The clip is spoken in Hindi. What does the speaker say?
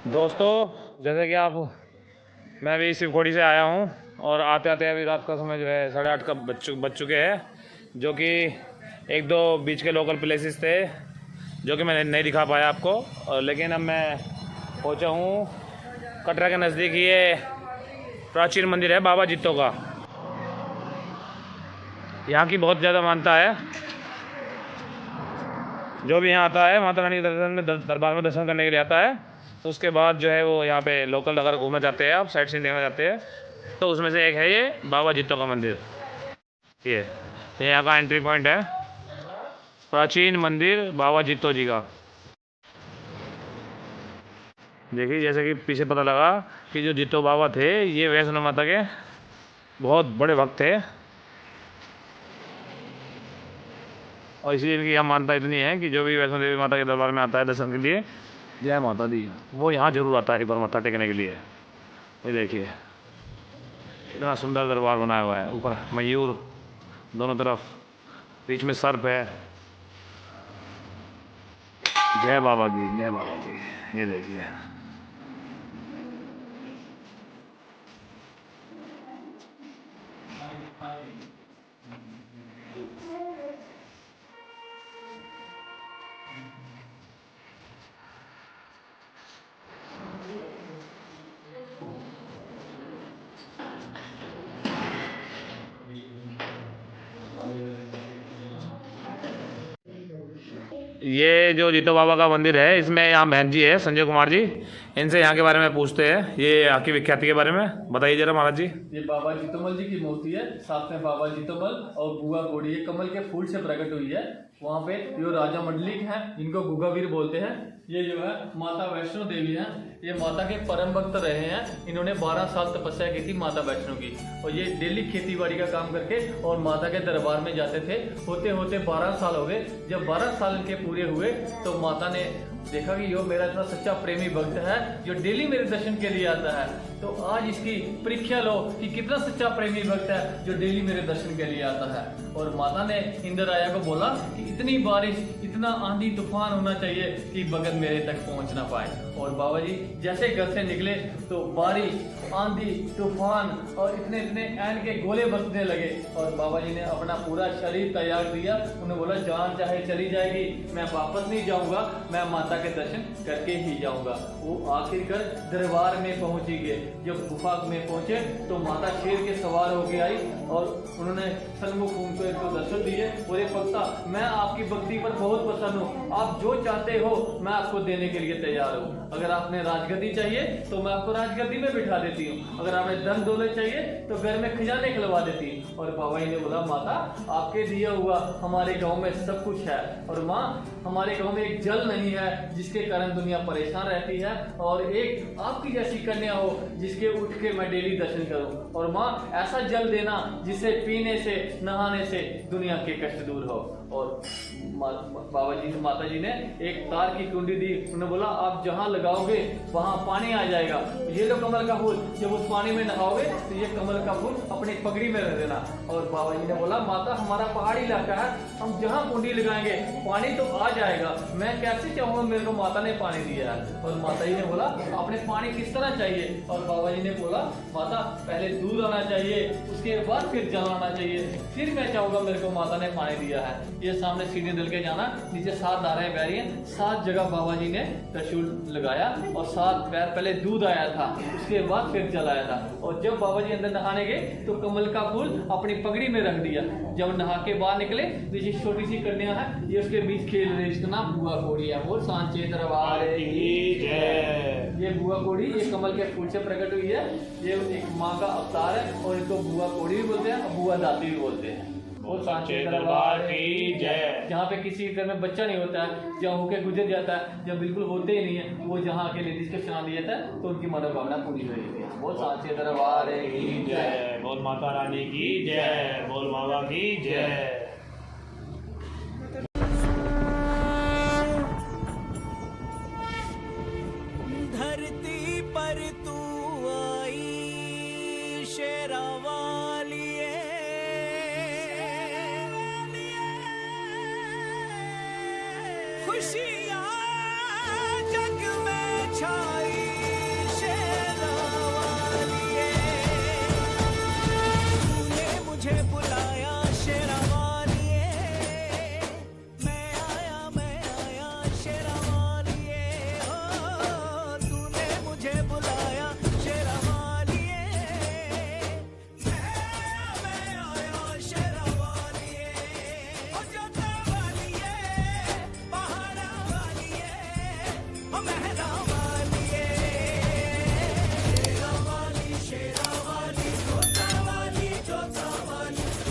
दोस्तों, जैसे कि मैं अभी शिवखोड़ी से आया हूँ और आते आते अभी रात का समय जो है 8:30 का बज चुके हैं, जो कि एक दो बीच के लोकल प्लेसेस थे जो कि मैं नहीं दिखा पाया आपको। और लेकिन अब मैं पहुँचा हूँ कटरा के नज़दीक। ये प्राचीन मंदिर है बाबा जित्तो का। यहाँ की बहुत ज़्यादा मान्यता है। जो भी यहाँ आता है माता रानी के दरबार में दर्शन करने के लिए आता है, तो उसके बाद जो है वो यहाँ पे लोकल अगर घूमना चाहते हैं, आप साइट सीइंग देखना चाहते हैं, तो उसमें से एक है ये बाबा जित्तो का मंदिर। ये यहाँ का एंट्री पॉइंट है, प्राचीन मंदिर बाबा जित्तो जी का। देखिए, जैसे कि पीछे पता लगा कि जो जित्तो बाबा थे ये वैष्णो माता के बहुत बड़े भक्त थे, और इसलिए इनकी यहाँ मान्यता इतनी है कि जो भी वैष्णो देवी माता के दरबार में आता है दर्शन के लिए, जय माता दी, वो यहाँ जरूर आता है एक बार माथा टेकने के लिए। ये देखिए, इतना सुंदर दरबार बनाया हुआ है। ऊपर मयूर दोनों तरफ, बीच में सर्प है। जय बाबा की, जय बाबा की। ये देखिए, ये जो जित्तो बाबा का मंदिर है, इसमें यहाँ बहन जी है संजय कुमार जी। इनसे यहाँ के बारे में पूछते हैं, ये यहाँ की विख्याति के बारे में बताइए जरा महाराज जी। ये बाबा जितोमल जी की मूर्ति है, साथ में बाबा जितोमल और बुआ कोड़ी ये कमल के फूल से प्रकट हुई है। वहाँ पे जो राजा मंडलिक हैं, जिनको गुगावीर बोलते हैं, ये जो है माता वैष्णो देवी हैं। ये माता के परम भक्त रहे हैं। इन्होंने 12 साल तपस्या की थी माता वैष्णो की, और ये डेली खेतीबाड़ी का काम करके और माता के दरबार में जाते थे। होते होते 12 साल हो गए। जब 12 साल इनके पूरे हुए तो माता ने देखा कि यो मेरा इतना सच्चा प्रेमी भक्त है जो डेली मेरे दर्शन के लिए आता है, तो आज इसकी परीक्षा लो कि कितना सच्चा प्रेमी भक्त है जो डेली मेरे दर्शन के लिए आता है। और माता ने इंद्र राजा को बोला कि इतनी बारिश, इतना आंधी तूफान होना चाहिए कि भगत मेरे तक पहुंच ना पाए। और बाबा जी जैसे घर से निकले तो बारिश, आंधी, तूफान और इतने इतने ऐन के गोले बरसने लगे। और बाबा जी ने अपना पूरा शरीर तैयार दिया। उन्हें बोला जान चाहे चली जाएगी, मैं वापस नहीं जाऊंगा, मैं माता के दर्शन करके ही जाऊंगा। वो आखिरकार दरबार में पहुंची गए। जब गुफा में पहुंचे तो माता शेर के सवार होके आई और उन्होंने सन्मुख उनको इनको दर्शन दिए। बोले भक्ता, मैं आपकी भक्ति पर बहुत प्रसन्न हूँ, आप जो चाहते हो मैं आपको देने के लिए तैयार हूँ। अगर आपने राजगद्दी चाहिए तो मैं आपको राजगद्दी में बिठा देती हूँ, अगर आपने धन दौलत चाहिए तो घर में खजाने खिलवा देती हूँ। और बाबा जी ने बोला माता, आपके दिया हुआ हमारे गाँव में सब कुछ है, और माँ हमारे गाँव में एक जल नहीं है जिसके कारण दुनिया परेशान रहती है, और एक आपकी जैसी कन्या हो जिसके उठ के मैं डेली दर्शन करूं। और माँ ऐसा जल देना जिसे पीने से, नहाने से दुनिया के कष्ट दूर हो। और बाबा जी ने, माता जी ने एक तार की कुंडी दी। उन्होंने बोला आप जहाँ लगाओगे वहाँ पानी आ जाएगा, ये लो कमल का फूल, जब उस पानी में नहाओगे तो ये कमल का फूल अपनी पगड़ी में रख देना। और बाबा जी ने बोला माता हमारा पहाड़ी इलाका है, हम जहाँ कुंडी लगाएंगे पानी तो आ जाएगा, मैं कैसे चाहूँगा, मेरे को माता ने पानी दिया है। और माता जी ने बोला आपने पानी किस तरह चाहिए। और बाबा जी ने बोला माता पहले दूध आना चाहिए, उसके बाद फिर जल आना चाहिए, फिर मैं चाहूँगा मेरे को माता ने पानी दिया है। ये सामने सीढ़ी डल के जाना, नीचे 7 धाराएं बह रही हैं। 7 जगह बाबा जी ने त्रिशूल लगाया और 7 पैर पहले दूध आया था, उसके बाद फिर जल आया था। और जब बाबा जी अंदर नहाने गए तो कमल का फूल अपनी पगड़ी में रख दिया। जब नहा के बाहर निकले तो ये छोटी सी कन्या है, ये उसके बीच खेल रही, इसका नाम बुआ कोड़ी है। वो सांचे दरबार की जय। ये बुआ कोड़ी ये कमल के फूल से प्रकट हुई है। ये एक माँ का अवतार है, और इनको बुआ कोड़ी भी बोलते हैं और बुआ दाती भी बोलते हैं। वो सांचे दरबार की जय। जहाँ पे किसी घर में बच्चा नहीं होता है, जहाँ होके गुजर जाता है, जब बिल्कुल होते ही नहीं है, वो जहाँ के लेडीज को सुना दिया था तो उनकी मनोकामना पूरी हो जाती है। वो सांचे दरबार की जय। बोल माता रानी की जय, बोल बाबा की जय।